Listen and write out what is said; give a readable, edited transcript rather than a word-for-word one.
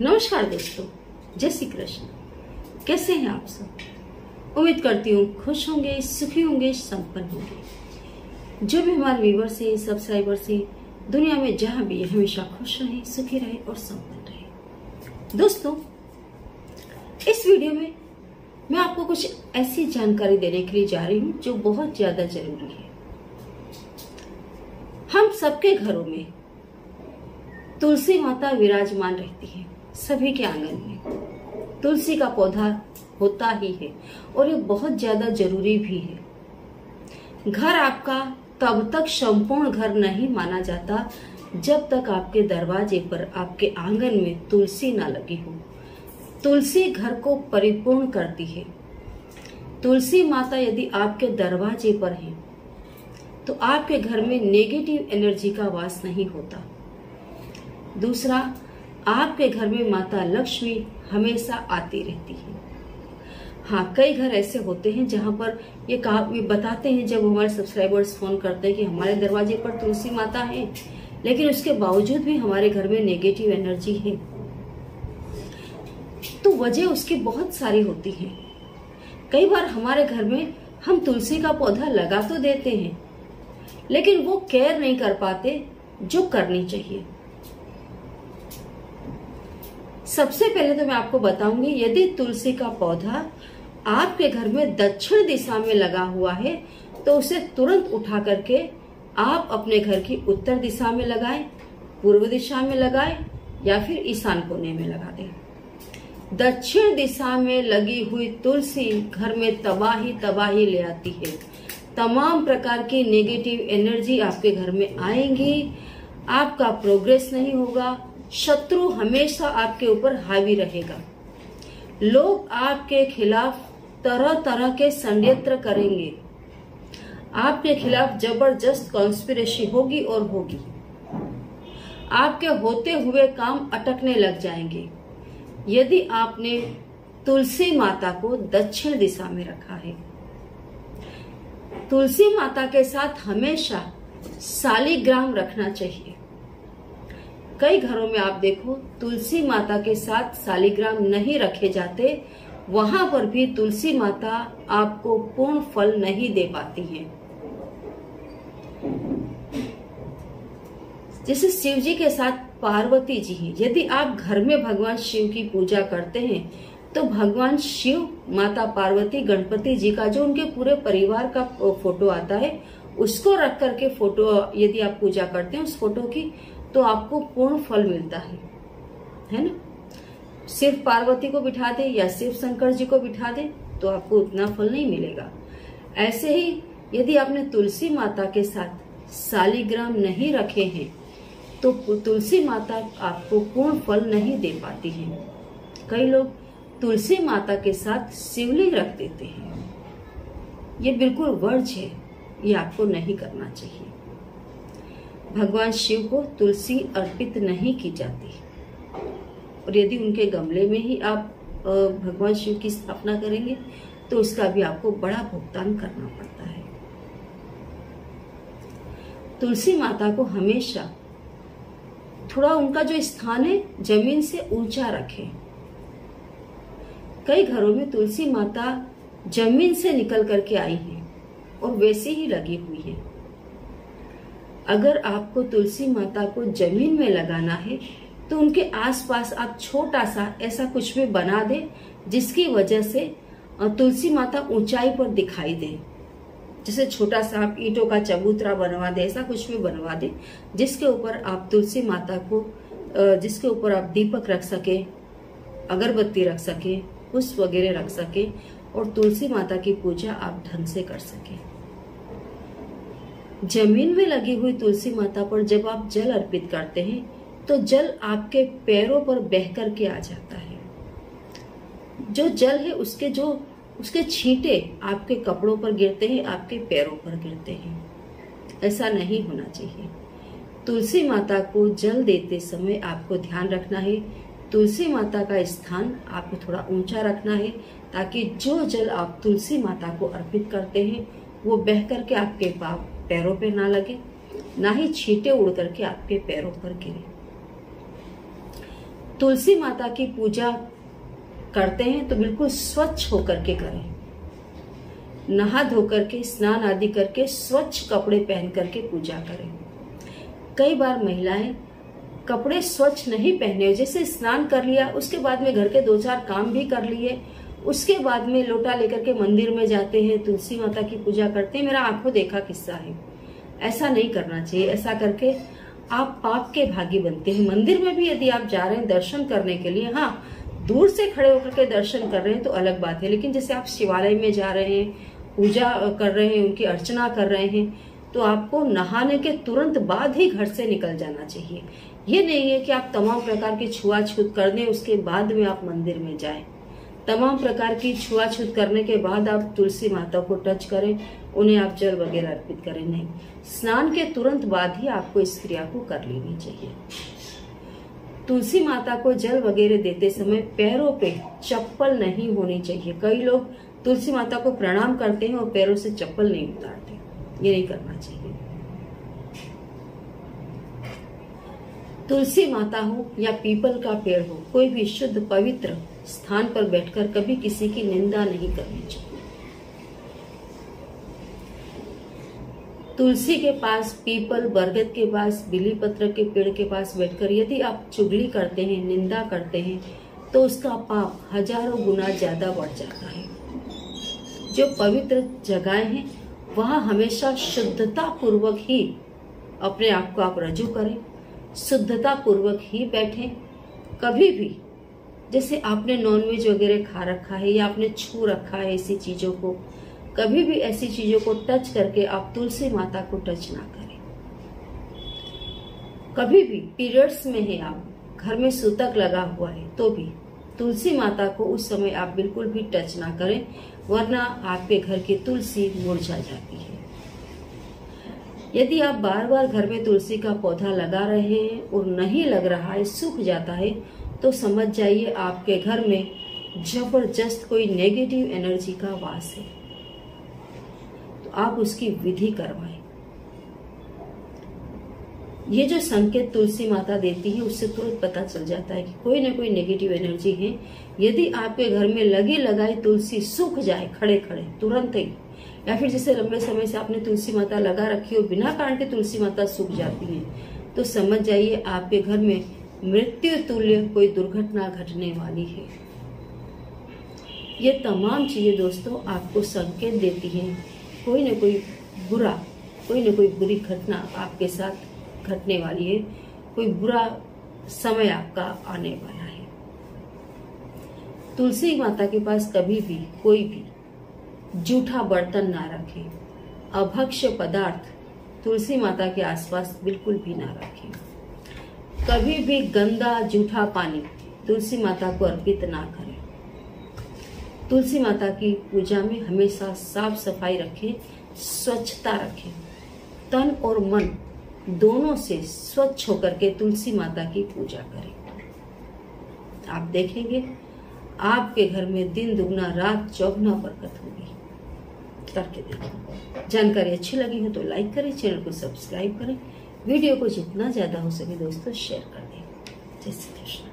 नमस्कार दोस्तों, जय श्री कृष्ण। कैसे हैं आप सब? उम्मीद करती हूँ खुश होंगे, सुखी होंगे, संपन्न होंगे। जो भी हमारे व्यूवर्स हैं, सब्सक्राइबर्स हैं, दुनिया में जहाँ भी है हमेशा खुश रहे, सुखी रहे और संपन्न रहे। दोस्तों, इस वीडियो में मैं आपको कुछ ऐसी जानकारी देने के लिए जा रही हूँ जो बहुत ज्यादा जरूरी है। हम सबके घरों में तुलसी माता विराजमान रहती है। सभी के आंगन में तुलसी का पौधा होता ही है और ये बहुत ज्यादा जरूरी भी है। घर आपका तब तक संपूर्ण घर नहीं माना जाता जब तक आपके दरवाजे पर, आपके आंगन में तुलसी ना लगी हो। तुलसी घर को परिपूर्ण करती है। तुलसी माता यदि आपके दरवाजे पर है तो आपके घर में नेगेटिव एनर्जी का वास नहीं होता। दूसरा, आपके घर में माता लक्ष्मी हमेशा आती रहती है। हाँ, कई घर ऐसे होते हैं जहां पर ये बताते हैं, जब हमारे सब्सक्राइबर्स फोन करते हैं कि हमारे दरवाजे पर तुलसी माता है, लेकिन उसके बावजूद भी हमारे घर में नेगेटिव एनर्जी है। तो वजह उसकी बहुत सारी होती है। कई बार हमारे घर में हम तुलसी का पौधा लगा तो देते हैं, लेकिन वो केयर नहीं कर पाते जो करनी चाहिए। सबसे पहले तो मैं आपको बताऊंगी, यदि तुलसी का पौधा आपके घर में दक्षिण दिशा में लगा हुआ है तो उसे तुरंत उठा करके आप अपने घर की उत्तर दिशा में लगाएं, पूर्व दिशा में लगाएं या फिर ईशान कोने में लगा दें। दक्षिण दिशा में लगी हुई तुलसी घर में तबाही ले आती है। तमाम प्रकार की नेगेटिव एनर्जी आपके घर में आएंगी, आपका प्रोग्रेस नहीं होगा, शत्रु हमेशा आपके ऊपर हावी रहेगा। लोग आपके खिलाफ तरह तरह के षड्यंत्र करेंगे, आपके खिलाफ जबरदस्त कॉन्स्पिरेसी होगी और होगी। आपके होते हुए काम अटकने लग जाएंगे यदि आपने तुलसी माता को दक्षिण दिशा में रखा है। तुलसी माता के साथ हमेशा शालिग्राम रखना चाहिए। कई घरों में आप देखो, तुलसी माता के साथ शालिग्राम नहीं रखे जाते, वहां पर भी तुलसी माता आपको पूर्ण फल नहीं दे पाती है। जैसे शिव जी के साथ पार्वती जी हैं। यदि आप घर में भगवान शिव की पूजा करते हैं तो भगवान शिव, माता पार्वती, गणपति जी का जो उनके पूरे परिवार का फोटो आता है, उसको रख करके फोटो यदि आप पूजा करते हैं उस फोटो की, तो आपको पूर्ण फल मिलता है ना। सिर्फ पार्वती को बिठा दे या सिर्फ शंकर जी को बिठा दे तो आपको उतना फल नहीं मिलेगा। ऐसे ही यदि आपने तुलसी माता के साथ शालिग्राम नहीं रखे हैं तो तुलसी माता आपको पूर्ण फल नहीं दे पाती है। कई लोग तुलसी माता के साथ शिवलिंग रख देते हैं। ये बिल्कुल वर्ज्य है, ये आपको नहीं करना चाहिए। भगवान शिव को तुलसी अर्पित नहीं की जाती, और यदि उनके गमले में ही आप भगवान शिव की स्थापना करेंगे तो उसका भी आपको बड़ा भुगतान करना पड़ता है। तुलसी माता को हमेशा थोड़ा उनका जो स्थान है जमीन से ऊंचा रखें। कई घरों में तुलसी माता जमीन से निकल करके आई है और वैसे ही लगी हुई है। अगर आपको तुलसी माता को जमीन में लगाना है तो उनके आसपास आप छोटा सा ऐसा कुछ भी बना दें जिसकी वजह से तुलसी माता ऊंचाई पर दिखाई दे। जैसे छोटा सा आप ईंटों का चबूतरा बनवा दे, ऐसा कुछ भी बनवा दे जिसके ऊपर आप तुलसी माता को, जिसके ऊपर आप दीपक रख सके, अगरबत्ती रख सके, पुष्प वगैरह रख सके और तुलसी माता की पूजा आप ढंग से कर सके। जमीन में लगी हुई तुलसी माता पर जब आप जल अर्पित करते हैं तो जल आपके पैरों पर बह करके आ जाता है। जो जल है उसके छींटे आपके कपड़ों पर गिरते हैं, आपके पैरों पर गिरते हैं। ऐसा नहीं होना चाहिए। तुलसी माता को जल देते समय आपको ध्यान रखना है, तुलसी माता का स्थान आपको थोड़ा ऊंचा रखना है ताकि जो जल आप तुलसी माता को अर्पित करते हैं वो बह करके आपके पैरों पे ना लगे, ना ही छींटे उड़ करके आपके पैरों पर गिरे। तुलसी माता की पूजा करते हैं तो बिल्कुल स्वच्छ होकर के करें, नहा धोकर के, स्नान आदि करके, स्वच्छ कपड़े पहन करके पूजा करें। कई बार महिलाएं कपड़े स्वच्छ नहीं पहने, जैसे स्नान कर लिया, उसके बाद में घर के 2-4 काम भी कर लिए, उसके बाद में लोटा लेकर के मंदिर में जाते हैं, तुलसी माता की पूजा करते हैं। मेरा आंखों देखा किस्सा है। ऐसा नहीं करना चाहिए। ऐसा करके आप पाप के भागी बनते हैं। मंदिर में भी यदि आप जा रहे हैं दर्शन करने के लिए, हाँ दूर से खड़े होकर के दर्शन कर रहे हैं तो अलग बात है, लेकिन जैसे आप शिवालय में जा रहे हैं, पूजा कर रहे हैं, उनकी अर्चना कर रहे हैं, तो आपको नहाने के तुरंत बाद ही घर से निकल जाना चाहिए। ये नहीं है कि आप तमाम प्रकार की छुआछूत कर दें उसके बाद में आप मंदिर में जाएं। तमाम प्रकार की छुआछूत करने के बाद आप तुलसी माता को टच करें, उन्हें आप जल वगैरह अर्पित करें, नहीं। स्नान के तुरंत बाद ही आपको इस क्रिया को कर लेनी चाहिए। तुलसी माता को जल वगैरह देते समय पैरों पे चप्पल नहीं होनी चाहिए। कई लोग तुलसी माता को प्रणाम करते हैं और पैरों से चप्पल नहीं उतारते, ये नहीं करना चाहिए। तुलसी माता हो या पीपल का पेड़ हो, कोई भी शुद्ध पवित्र स्थान पर बैठकर कभी किसी की निंदा नहीं करनी चाहिए। तुलसी के पास, पीपल, बरगद के पास, बिली पत्र के पेड़ के पास बैठकर यदि आप चुगली करते हैं, निंदा करते हैं, तो उसका पाप हजारों गुना ज्यादा बढ़ जाता है। जो पवित्र जगहें हैं वहां हमेशा शुद्धता पूर्वक ही अपने आप को आप रजू करें, शुद्धता पूर्वक ही बैठें। कभी भी जैसे आपने नॉनवेज वगैरह खा रखा है या आपने छू रखा है ऐसी चीजों को, कभी भी ऐसी चीजों को टच करके आप तुलसी माता को टच ना करें। कभी भी पीरियड्स में है आप, घर में सूतक लगा हुआ है, तो भी तुलसी माता को उस समय आप बिल्कुल भी टच ना करें, वरना आपके घर की तुलसी मुरझा जाती है। यदि आप बार बार घर में तुलसी का पौधा लगा रहे हैं और नहीं लग रहा है, सूख जाता है, तो समझ जाइए आपके घर में जबरदस्त कोई नेगेटिव एनर्जी का वास है। तो आप उसकी विधि करवाएं। ये जो संकेत तुलसी माता देती है उससे तुरंत पता चल जाता है कि कोई ना कोई नेगेटिव एनर्जी है। यदि आपके घर में लगी लगाई तुलसी सूख जाए खड़े खड़े तुरंत ही, या फिर जैसे लंबे समय से आपने तुलसी माता लगा रखी हो, बिना कारण के तुलसी माता सूख जाती है, तो समझ जाइए आपके घर में मृत्यु तुल्य कोई दुर्घटना घटने वाली है। ये तमाम चीजें दोस्तों आपको संकेत देती हैं कोई न कोई बुरा, कोई न कोई बुरी घटना आपके साथ घटने वाली है, कोई बुरा समय आपका आने वाला है। तुलसी माता के पास कभी भी कोई भी जूठा बर्तन ना रखें, अभक्ष्य पदार्थ तुलसी माता के आसपास बिल्कुल भी ना रखें। कभी भी गंदा जूठा पानी तुलसी माता को अर्पित ना करें। तुलसी माता की पूजा में हमेशा साफ सफाई रखें, स्वच्छता रखें, तन और मन दोनों से स्वच्छ होकर के तुलसी माता की पूजा करें। आप देखेंगे आपके घर में दिन दुगना रात चौगुना बरकत होगी। करके देखें। जानकारी अच्छी लगी हो तो लाइक करें, चैनल को सब्सक्राइब करें, वीडियो को जितना ज्यादा हो सके दोस्तों शेयर कर दें। जय श्री कृष्ण।